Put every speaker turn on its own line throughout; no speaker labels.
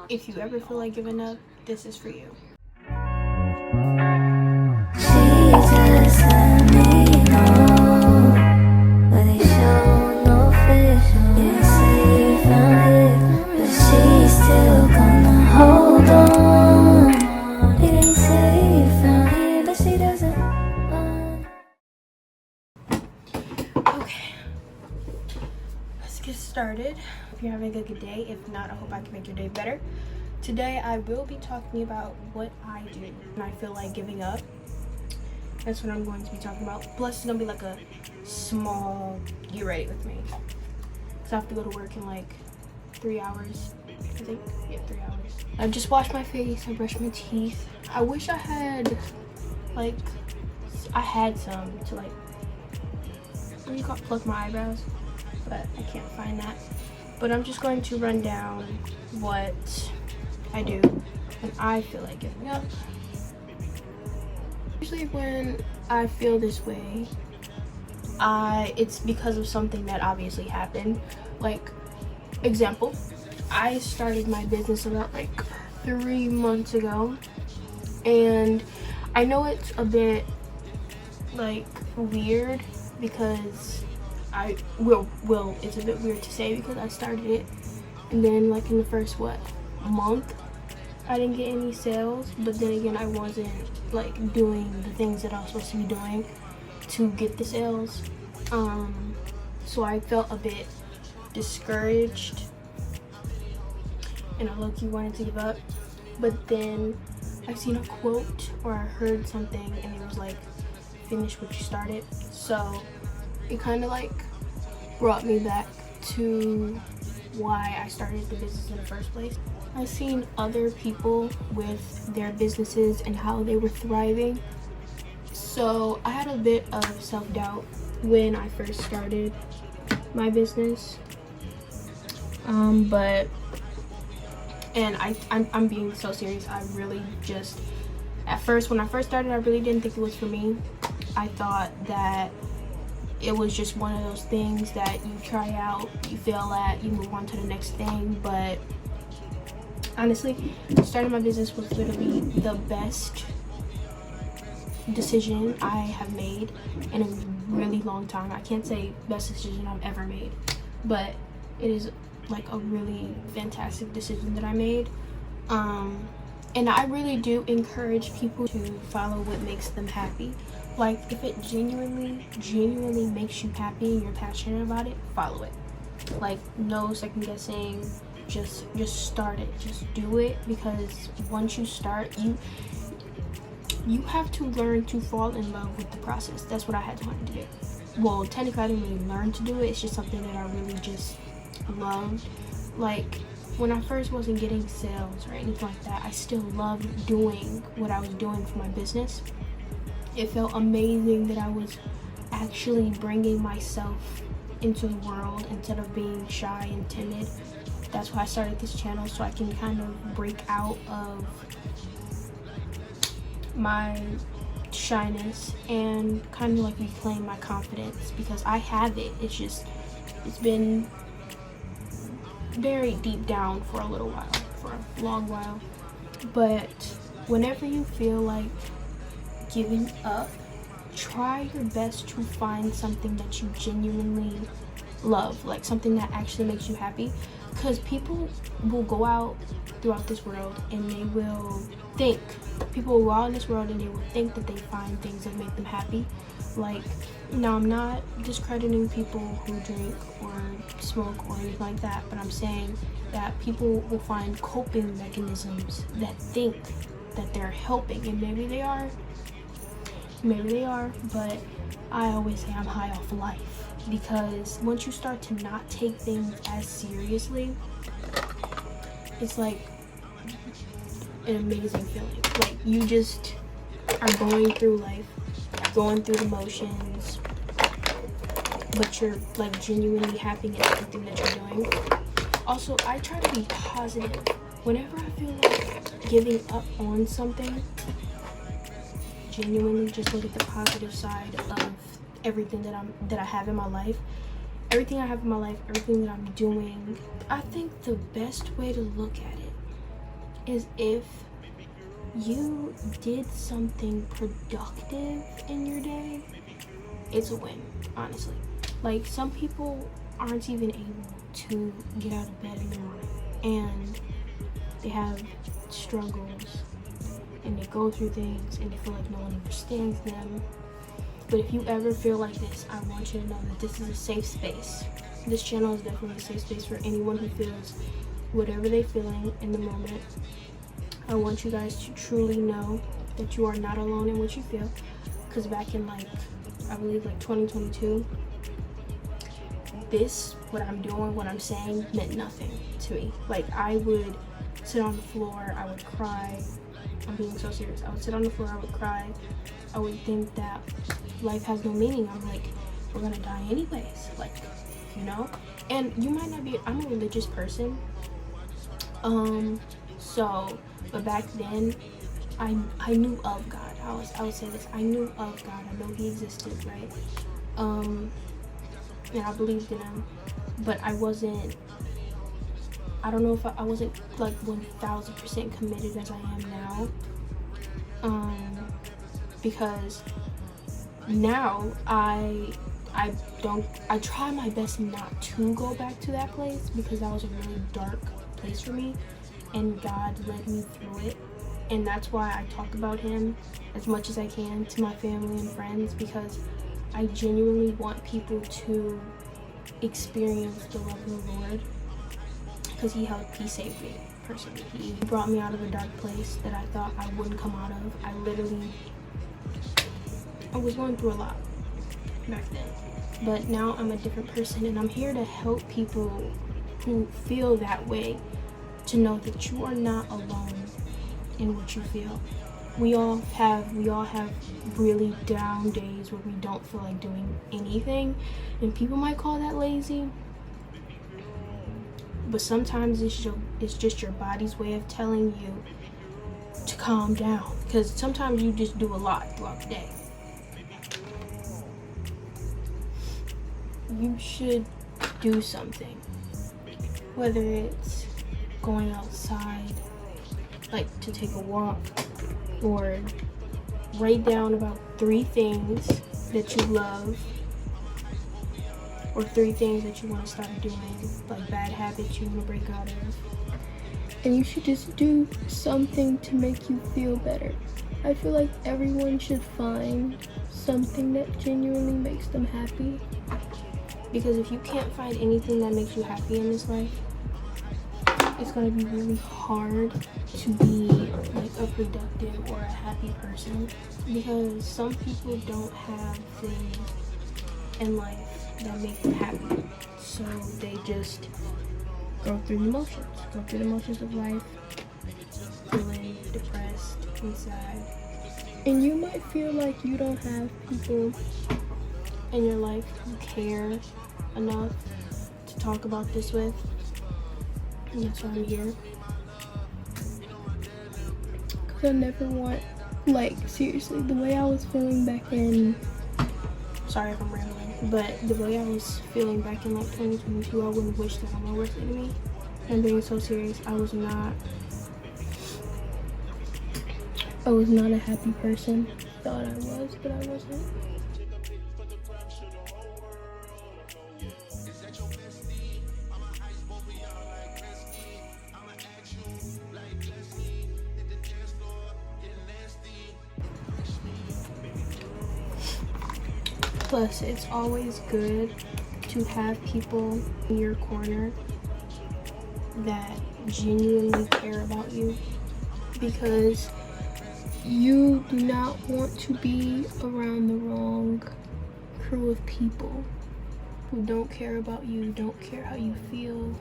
If you ever feel like giving up, this is for you.
Jesus, let me know, but they show no fish. Yeah, say you found it, but she's still gonna hold on. They didn't say you found it, but she doesn't want.
Okay, let's get started. If you're having a good day, if not, I hope I can make your day better. Today I will be talking about what I do when I feel like giving up. That's what I'm going to be talking about. Plus, it's gonna be like a small get ready with me. Cause I have to go to work in like 3 hours. I think, yeah, 3 hours. I just washed my face. I brushed my teeth. I wish I had some to like, what do you call it? Pluck my eyebrows, but I can't find that. But I'm just going to run down what I do when I feel like giving up. Usually when I feel this way, it's because of something that obviously happened. Like, example, I started my business about like 3 months ago, and I know it's a bit like weird because it's a bit weird to say because I started it, and then like in the first month I didn't get any sales, but then again I wasn't like doing the things that I was supposed to be doing to get the sales, so I felt a bit discouraged and I low-key wanted to give up. But then I seen a quote or I heard something and it was like, finish what you started. So it kind of like brought me back to why I started the business in the first place. I've seen other people with their businesses and how they were thriving, so I had a bit of self-doubt when I first started my business, I'm being so serious. I really just, at first, when I first started, I really didn't think it was for me. I thought that it was just one of those things that you try out, you fail at, you move on to the next thing. But honestly, starting my business was literally the best decision I have made in a really long time. I can't say best decision I've ever made, but it is like a really fantastic decision that I made. And I really do encourage people to follow what makes them happy. Like, if it genuinely makes you happy and you're passionate about it, follow it. Like, no second guessing, just start it, just do it, because once you start, you have to learn to fall in love with the process. That's what I had to learn to do. Well, technically I didn't really learn to do it, it's just something that I really just loved. Like, when I first wasn't getting sales or anything like that, I still loved doing what I was doing for my business. It felt amazing that I was actually bringing myself into the world instead of being shy and timid. That's why I started this channel, so I can kind of break out of my shyness and kind of like reclaim my confidence, because I have it. It's been very deep down for a little while, for a long while. But whenever you feel like giving up, try your best to find something that you genuinely love, like something that actually makes you happy. Because people will go out throughout this world and they will think, that they find things that make them happy. Like, now I'm not discrediting people who drink or smoke or anything like that, but I'm saying that people will find coping mechanisms that think that they're helping, and maybe they are, but I always say I'm high off life, because once you start to not take things as seriously, it's like an amazing feeling. Like, you just are going through life, going through the motions, but you're like genuinely happy in everything that you're doing. Also, I try to be positive. Whenever I feel like giving up on something, genuinely just look at the positive side of everything that I have in my life. Everything I have in my life, everything that I'm doing. I think the best way to look at it is if you did something productive in your day, it's a win, honestly. Like, some people aren't even able to get out of bed in the morning, and they have struggles, and they go through things, and they feel like no one understands them. But if you ever feel like this, I want you to know that this is a safe space. This channel is definitely a safe space for anyone who feels whatever they're feeling in the moment. I want you guys to truly know that you are not alone in what you feel. Because back in, like, I believe, like, 2022, what I'm doing, what I'm saying, meant nothing to me. Like, I would sit on the floor, I would cry. I'm being so serious. I would sit on the floor, I would cry. I would think that life has no meaning. I'm like, we're gonna die anyways, like, you know? And you might not be, I'm a religious person. But back then, I knew of God. I would say this, I knew of God. I know he existed, right? And I believed in him, but I don't know if I wasn't like 1000% committed as I am now. Because now I try my best not to go back to that place, because that was a really dark place for me, and God led me through it. And that's why I talk about him as much as I can to my family and friends, because I genuinely want people to experience the love of the Lord, because he saved me personally. He brought me out of a dark place that I thought I wouldn't come out of. I was going through a lot back then, but now I'm a different person, and I'm here to help people who feel that way to know that you are not alone in what you feel. We all have really down days where we don't feel like doing anything, and people might call that lazy, but sometimes it's just your body's way of telling you to calm down, because sometimes you just do a lot throughout the day. You should do something, whether it's going outside, like to take a walk, or write down about 3 things that you love, or 3 things that you want to stop doing, like bad habits you want to break out of. And you should just do something to make you feel better. I feel like everyone should find something that genuinely makes them happy, because if you can't find anything that makes you happy in this life, it's going to be really hard to be like a productive or a happy person, because some people don't have things in life that make them happy, so they just go through the motions of life, feeling depressed and sad. And you might feel like you don't have people in your life who care enough to talk about this with, and that's why I'm here. Because I never want, like, seriously, the way I was feeling back in, sorry if I'm rambling, but the way I was feeling back in like 2022, I wouldn't wish that on my worst enemy. I'm being so serious. I was not a happy person. Thought I was, but I wasn't. Plus, it's always good to have people in your corner that genuinely care about you, because you do not want to be around the wrong crew of people who don't care about you, don't care how you feel.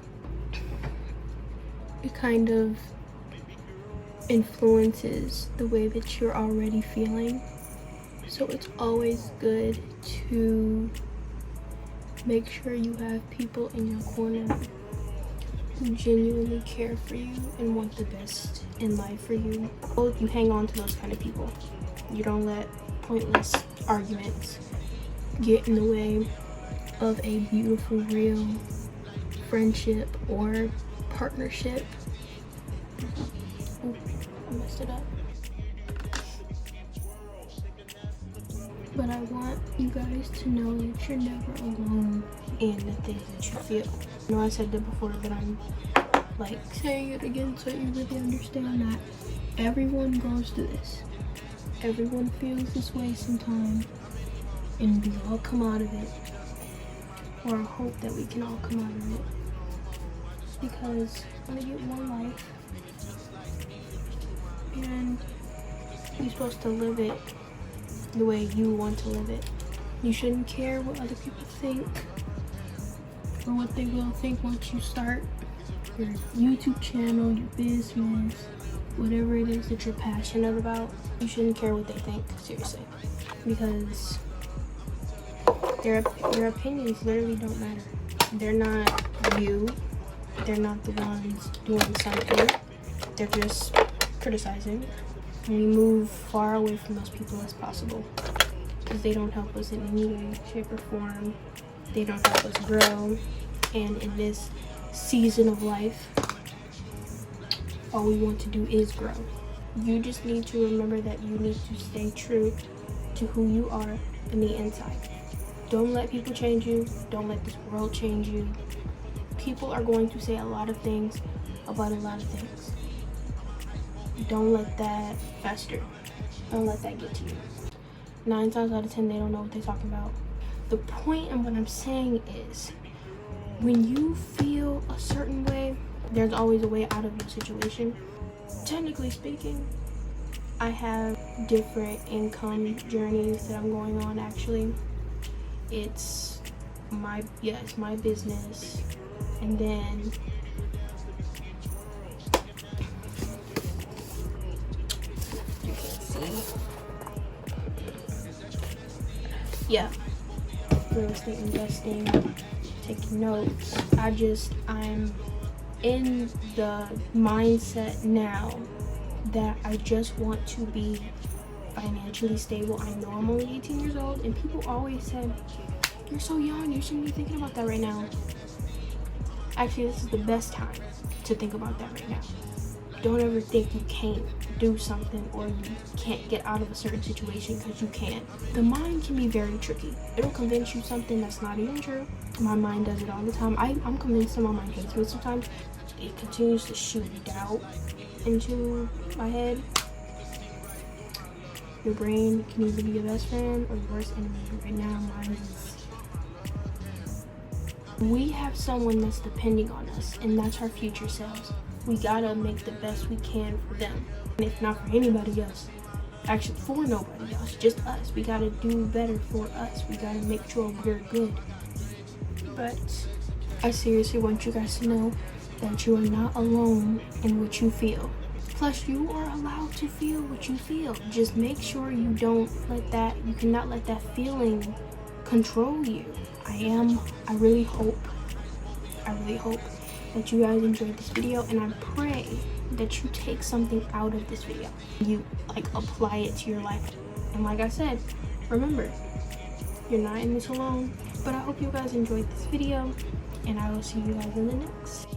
It kind of influences the way that you're already feeling. So it's always good to make sure you have people in your corner who genuinely care for you and want the best in life for you. You hang on to those kind of people. You don't let pointless arguments get in the way of a beautiful, real friendship or partnership messed it up. But I want you guys to know that you're never alone in the things that you feel. I know I said that before, but I'm like saying it again so you really understand that everyone goes through this. Everyone feels this way sometimes, and we all come out of it. Or I hope that we can all come out of it. Because we get one life, and you're supposed to live it the way you want to live it. You shouldn't care what other people think or what they will think once you start your YouTube channel, your business, whatever it is that you're passionate about. You shouldn't care what they think, seriously, because their opinions literally don't matter. They're not you. They're not the ones doing something. They're just criticizing. And we move far away from those people as possible because they don't help us in any way, shape, or form. They don't help us grow. And in this season of life, all we want to do is grow. You just need to remember that you need to stay true to who you are in the inside. Don't let people change you. Don't let this world change you. People are going to say a lot of things about a lot of things. Don't let that fester. Don't let that get to you. 9 times out of 10, they don't know what they're talking about. The point in what I'm saying is, when you feel a certain way, there's always a way out of your situation. Technically speaking, I have different income journeys that I'm going on, actually. It's my business, and then you can see, real estate investing, taking notes. I'm in the mindset now that I just want to be financially stable. I know I'm only 18 years old, and people always say, you're so young, you shouldn't be thinking about that right now. Actually, this is the best time to think about that right now. Don't ever think you can't do something or you can't get out of a certain situation, because you can. The mind can be very tricky. It'll convince you something that's not even true. My mind does it all the time. I'm convinced that my mind hates me sometimes. It continues to shoot doubt into my head. Your brain can either be your best friend or your worst enemy. Right now, mine is. We have someone that's depending on us, and that's our future selves. We gotta make the best we can for them. And if not for anybody else, actually for nobody else, just us. We gotta do better for us. We gotta make sure we're good. But I seriously want you guys to know that you are not alone in what you feel. Plus, you are allowed to feel what you feel. Just make sure you cannot let that feeling control you. I really hope that you guys enjoyed this video, and I pray that you take something out of this video. You apply it to your life. And like I said, remember, you're not in this alone. But I hope you guys enjoyed this video, and I will see you guys in the next.